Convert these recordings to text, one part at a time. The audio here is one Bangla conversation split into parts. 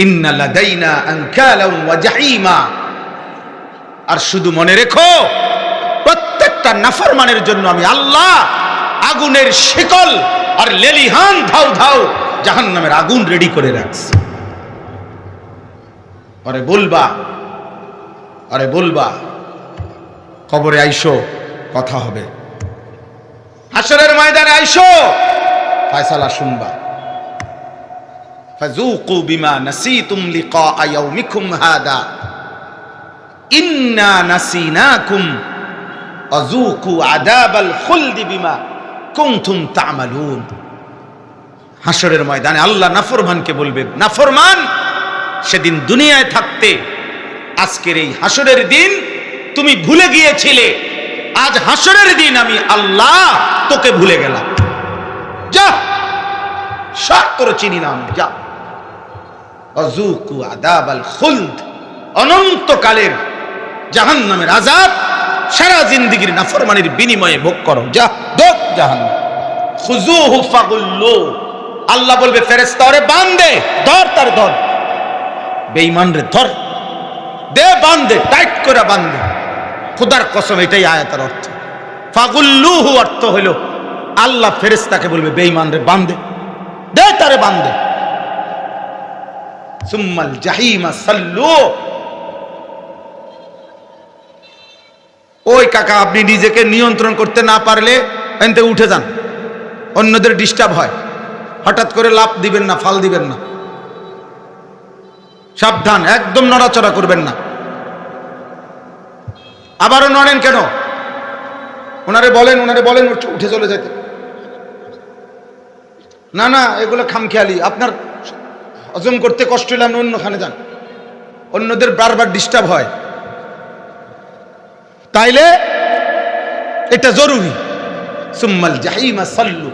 ইন্না লাদাইনা আনকালাম ওয়া জাহিমা। আর শুধু মনে রেখো, প্রত্যেকটা নাফরমানের জন্য আমি আল্লাহ আগুনের শিকল আর লেলিহান ধাউ ধাউ জাহান্নামের আগুন রেডি করে রাখছি। আরে বলবা কবরে আইসো, কথা হবে। হাশরের ময়দানে আইসো, ফয়সালা শুনবা। ফাযুকু বিমা নাসিতুম লিকা ইয়াউমিকুম হাদা ইন্না নাসিনাকুম আযুকু আযাবাল খুলদি বিমা কুনতুম তা'মালুন। হাশরের ময়দানে আল্লাহ নাফরমানকে বলবে, নাফরমান, সেদিন দুনিয়ায় থাকতে আজকের এই হাশরের দিন তুমি ভুলে গিয়েছিলে, আজ হাশরের দিন আমি আল্লাহ তোকে ভুলে গেলাম। যা, সব তোর চিনি না আমি, যা। আযুকু আযাবাল খুলদ, অনন্তকালের জাহান্নামের আযাব সারা জিন্দেগীর নাফরমানির বিনিময়ে ভোগ করো, যা, দোক জাহান্নাম। খুযুহু ফাগুল্লু, আল্লাহ বলবে ফেরেশতা, ওরে বাঁধে, ধর, তার ধর, বেঈমান রে ধর, দে বাঁধে, টাইট করে বাঁধে। খোদার কসম, এটাই আয়াতের অর্থ। ফাগুল্লুহু অর্থ হলো আল্লাহ ফেরেশতাকে বলবে বেঈমান রে বাঁধে, দে তারে বাঁধে। সুম্মাল জাহিমা সাল্লু। ওই কাকা, আপনি নিজেকে নিয়ন্ত্রণ করতে না পারলে এনতে উঠে যান, অন্যদের ডিস্টার্ব হয়। হঠাৎ করে লাফ দিবেন না, ফাল দিবেন না, সাবধান, একদম নড়াচড়া করবেন না। আবারও নড়েন কেন? ওনারে বলেন উঠে চলে যেতে। না না, এগুলো খামখেয়ালি। আপনার হজম করতে কষ্ট হলে আপনি অন্যখানে যান, অন্যদের বারবার ডিস্টার্ব হয়, তাইলে এটা জরুরি। সুম্মাল জাহিমা সাল্লু,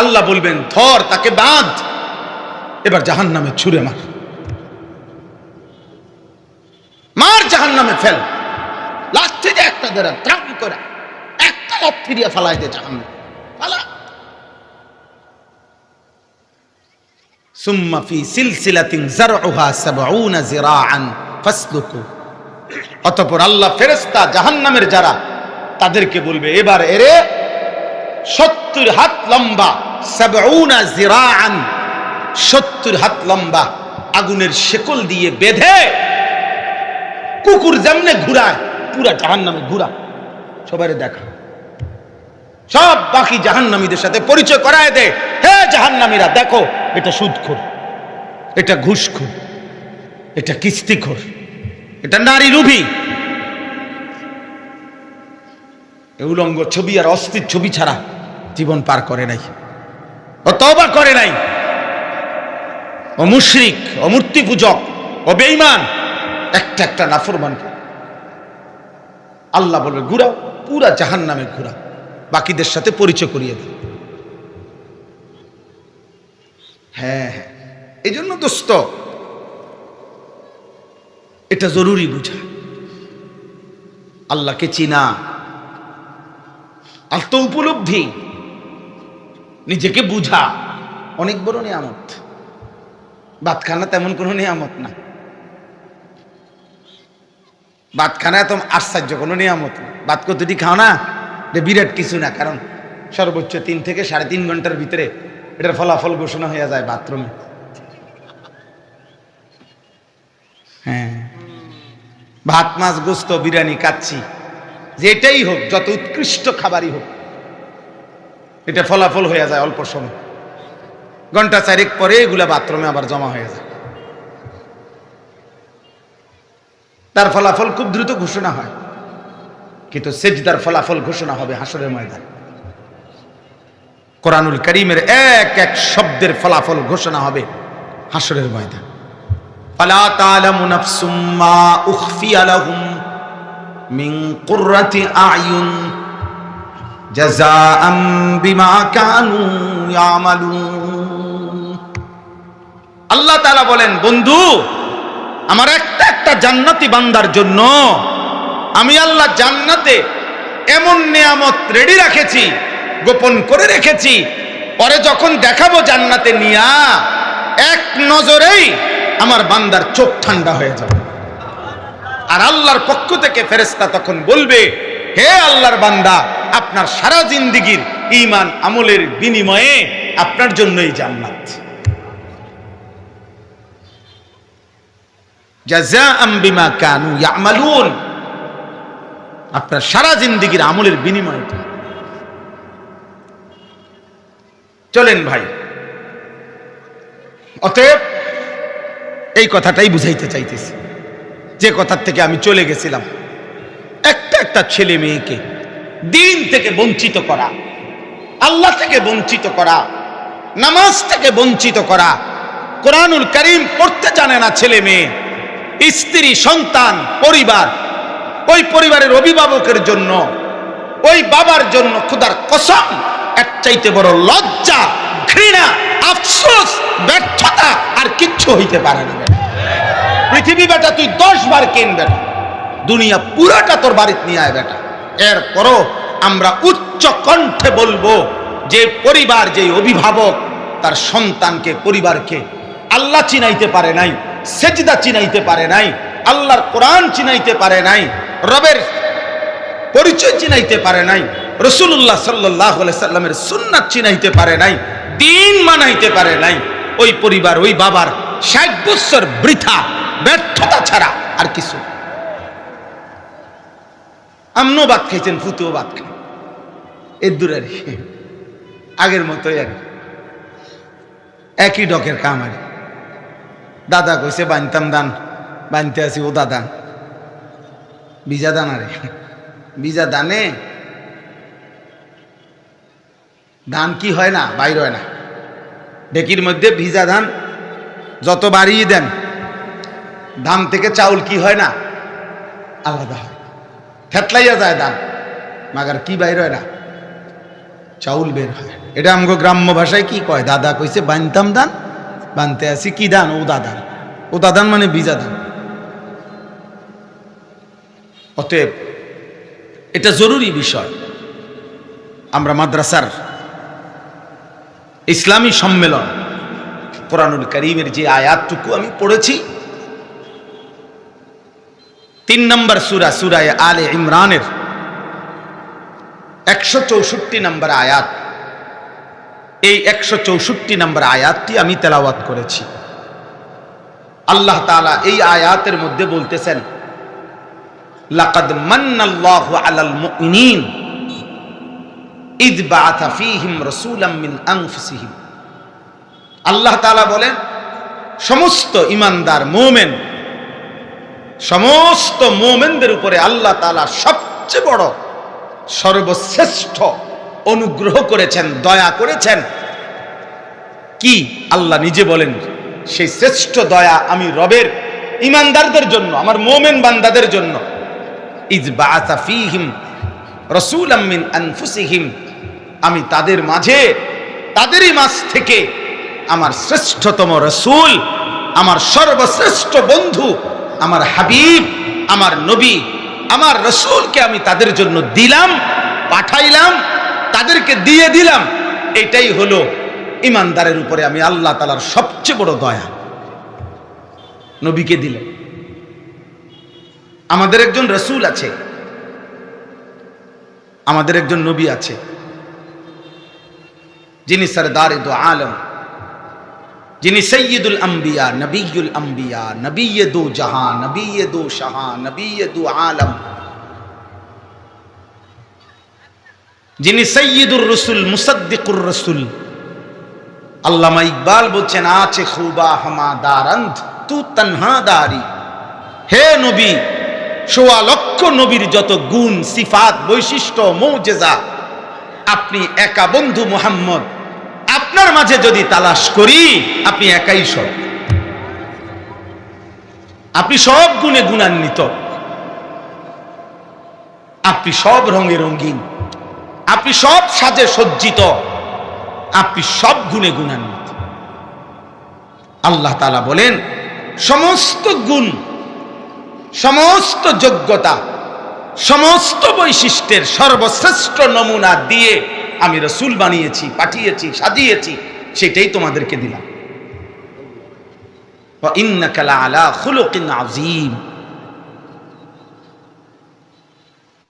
আল্লাহ বলবেন ধর, তাকে বাঁধ, এবার জাহান্নামে ছুঁড়ে মার, জাহান্নামে ফেল, লাঠি দিয়ে একটা ধরে ট্রাম করে একটা লাঠি দিয়ে ফালাই দে জাহান্নামে, ফালা। সুম্মা ফি সিলসিলাতিন যারউহা ৭০ যিরাআন ফাসলুকু। অতঃপর আল্লাহ ফেরেশতা জাহান্নামের যারা, তাদেরকে বলবে এবার এরে ৭০ হাত লম্বা, ৭০ যিরাআন, ৭০ হাত লম্বা আগুনের শেকল দিয়ে বেঁধে, কুকুর যেমনে ঘুরায় পুরা জাহান্নামে ঘুরা, সবাই দেখা, সব বাকি জাহান্নামীদের সাথে পরিচয় করায় দে। হে জাহান্নামীরা, দেখো, এটা সুদখোর, এটা ঘুষখোর, এটা কিস্তিখোর, এটা নারী লোভী, উলঙ্গ ছবি আর অস্থির ছবি ছাড়া জীবন পার করে নাই, ও তওবা করে নাই, ও মুশরিক, ও মূর্তি পূজক, ও বেঈমান, একটা নাফরমানকে আল্লাহ বলবে ঘুরাও, পুরা জাহান্নামে ঘুরা, বাকিদের সাথে পরিচয় করিয়ে দেয়। হ্যাঁ, এই জন্য দোস্ত, এটা জরুরি বুঝা, আল্লাহকে চিনা, আত্ম উপলব্ধি, নিজেকে বুঝা অনেক বড় নিয়ামত। ভাত খানা তেমন কোনো নিয়ামত না, ভাত খানা এত আশ্চর্য কোনো নিয়ামত না। ভাত কতটি খাও না, এটা বিরাট কিছু না, কারণ সর্বোচ্চ 3 থেকে 3.5 ঘন্টার ভিতরে এটার ফলাফল ঘোষণা হয়ে যায় বাথরুমে। হ্যাঁ, ভাত, মাছ, গোস্ত, বিরিয়ানি, কাচ্চি, যেটাই হোক, যত উৎকৃষ্ট খাবারই হোক, এটা ফলাফল হয়ে যায় অল্প সময়, ঘন্টা 4 পরে এগুলা বাথরুমে আবার জমা হয়ে যায়। তার ফলাফল খুব দ্রুত ঘোষণা হয়, কিন্তু সেজদার ফলাফল ঘোষণা হবে হাশরের ময়দানে। কোরআনুল কারীমের এক এক শব্দের ফলাফল ঘোষণা হবে হাশরের ময়দানে। ফালা তা'লামু নাফসুম মা উখফিয়া লাহুম মিন কুররাতি আ'য়ুন জাযাআম বিমা কানু ইয়ামালুন। আল্লাহ তাআলা বলেন, বন্ধু, আমার একটা জান্নাতি বান্দার জন্য আমি আল্লাহ জান্নাতে এমন নিয়ামত রেডি রাখেছি, গোপন করে রেখেছি, পরে যখন দেখাবো জান্নাতে নিয়া, এক নজরেই আমার বান্দার চোখ ঠান্ডা হয়ে যাবে। আর আল্লাহর পক্ষ থেকে ফেরেশতা তখন বলবে, হে আল্লাহর বান্দা, আপনার সারা জিন্দেগীর ঈমান আমলের বিনিময়ে আপনার জন্যই জান্নাত। জাযাআম বিমা কানু ইয়ামালুন, আপনার সারা জিন্দেগীর আমলের বিনিময়ে। চলেন ভাই, অতএব এই কথাটাই বুঝাইতে চাইতেছি, যে কথার থেকে আমি চলে গেছিলাম। একটা ছেলে মেয়েকে দিন থেকে বঞ্চিত করা, আল্লাহ থেকে বঞ্চিত করা, নামাজ থেকে বঞ্চিত করা, কোরআনুল কারীম পড়তে জানে না ছেলে মেয়ে, স্ত্রী, সন্তান, পরিবার, ওই পরিবারের অভিভাবকের জন্য, ওই বাবার জন্য খোদার কসম এর চাইতে বড় লজ্জা, ঘৃণা, আফসোস, ব্যর্থতা আর কিচ্ছু হইতে পারে না। পৃথিবী বেটা তুই 10 বার কেন বেটা, দুনিয়া পুরাটা তোর বাড়িতে নিয়ে আয় বেটা। এরপরও আমরা উচ্চ কণ্ঠে বলবো, যে পরিবার, যে অভিভাবক তার সন্তানকে, পরিবারকে আল্লাহ চিনাইতে পারে নাই, সেজদা চিনাইতে পারে নাই, আল্লাহর কোরআন চিনাইতে পারে নাই, রবের পরিচয় চিনাইতে পারে নাই, রাসূলুল্লাহ সাল্লাল্লাহু আলাইহি সাল্লামের সুন্নাত চিনাইতে পারে নাই, দিন মানাইতে পারে নাই, ওই পরিবার, ওই বাবার 60 বছর বৃথা, ব্যর্থতা ছাড়া আর কিছু। আমনও ভাত খাইছেন, ফুতুও ভাত খাই, এর দূরের আগের মতোই একই ডকের কামারি। দাদা কইছে বানতাম দান, বানতে আছি, ও দাদা বিজা দান, আরে বিজা দানে ধান কি হয় না, বাইর হয় না। ডেকির মধ্যে ভিজা ধান যত বাড়িয়ে দেন, ধান থেকে চাউল কি হয় না, আলাদা হয়, থেতলাইয়া যায় ধান, মাগার কি বাইর হয় না, চাউল বের হয়। এটা আমগো গ্রাম্য ভাষায় কি কয়, দাদা কইছে বানতাম দান, বানতে আসি কি দান, ও দাদান। ও দাদান মানে ভিজা ধান। অতএব এটা জরুরি বিষয়। আমরা মাদ্রাসার ইসলামী সম্মেলন কোরআনুল কারীমের যে আয়াতটুকু আমি পড়েছি, 3 নম্বর সূরা, সূরা আলে ইমরানের 164 নম্বর আয়াত, এই 164 নম্বর আয়াতটি আমি তেলাওয়াত করেছি। আল্লাহ তাআলা এই আয়াতের মধ্যে বলতেছেন, লাকাদ মান্নাল্লাহু আলাল মুমিনিন ইয বাআথা ফীহিম রাসূলাম মিন আনফুসিহিম। আল্লাহ তাআলা বলেন, সমস্ত ঈমানদার মুমিন, সমস্ত মুমিনদের উপরে আল্লাহ তাআলা সবচেয়ে বড়, সর্বশ্রেষ্ঠ অনুগ্রহ করেছেন, দয়া করেছেন। কি? আল্লাহ নিজে বলেন, সেই শ্রেষ্ঠ দয়া আমি রবের ঈমানদারদের জন্য, আমার মুমিন বান্দাদের জন্য। ইয বাআথা ফীহিম রাসূলাম মিন আনফুসিহিম, আমি তাদের মাঝে, তাদেরই মাঝ থেকে আমার শ্রেষ্ঠতম রাসূল, আমার সর্বশ্রেষ্ঠ বন্ধু, আমার হাবিব, আমার নবী, আমার রাসূলকে আমি তাদের জন্য দিলাম, পাঠাইলাম, তাদেরকে দিয়ে দিলাম। এটাই হলো ঈমানদারের উপরে আমি আল্লাহ তাআলার সবচেয়ে বড় দয়া। নবীকে দিলেন। আমাদের একজন রাসূল আছে, আমাদের একজন নবী আছে, যিনি সরদারে দো আলম, যিনি সৈয়দুল আম্বিয়া, নবিয়ুল আম্বিয়া, নবিয়ে দো জাহান, নবিয়ে দো শাহান, নবিয়ে দো আলম, যিনি সৈয়দুর রসুল, মুসাদ্দিকুর রসুল। আল্লামা ইকবাল বলছেন, আছে খুবা হামা দারন্দ তু তনহা দারি। হে নবী, ১৬ লক্ষ নবীর যত গুণ, সিফাত, বৈশিষ্ট্য, মুজেজা, আপনি একা বন্ধু মুহাম্মদ, আপনার মাঝে যদি তালাশ করি, আপনি একাই সব। আপনি সব গুণে গুণান্বিত, আপনি সব রঙে রঙিন, আপনি সব সাজে সজ্জিত, আপনি সব গুণে গুণান্বিত। আল্লাহ তাআলা বলেন, সমস্ত গুণ, সমস্ত যোগ্যতা, সমস্ত বৈশিষ্ট্যের সর্বশ্রেষ্ঠ নমুনা দিয়ে আমি রাসূল বানিয়েছি, পাঠিয়েছি, সাজিয়েছি, সেটাই তোমাদেরকে দিলাম। ওয়া ইন্নাকা লাআলা খুলুকিন আযীম।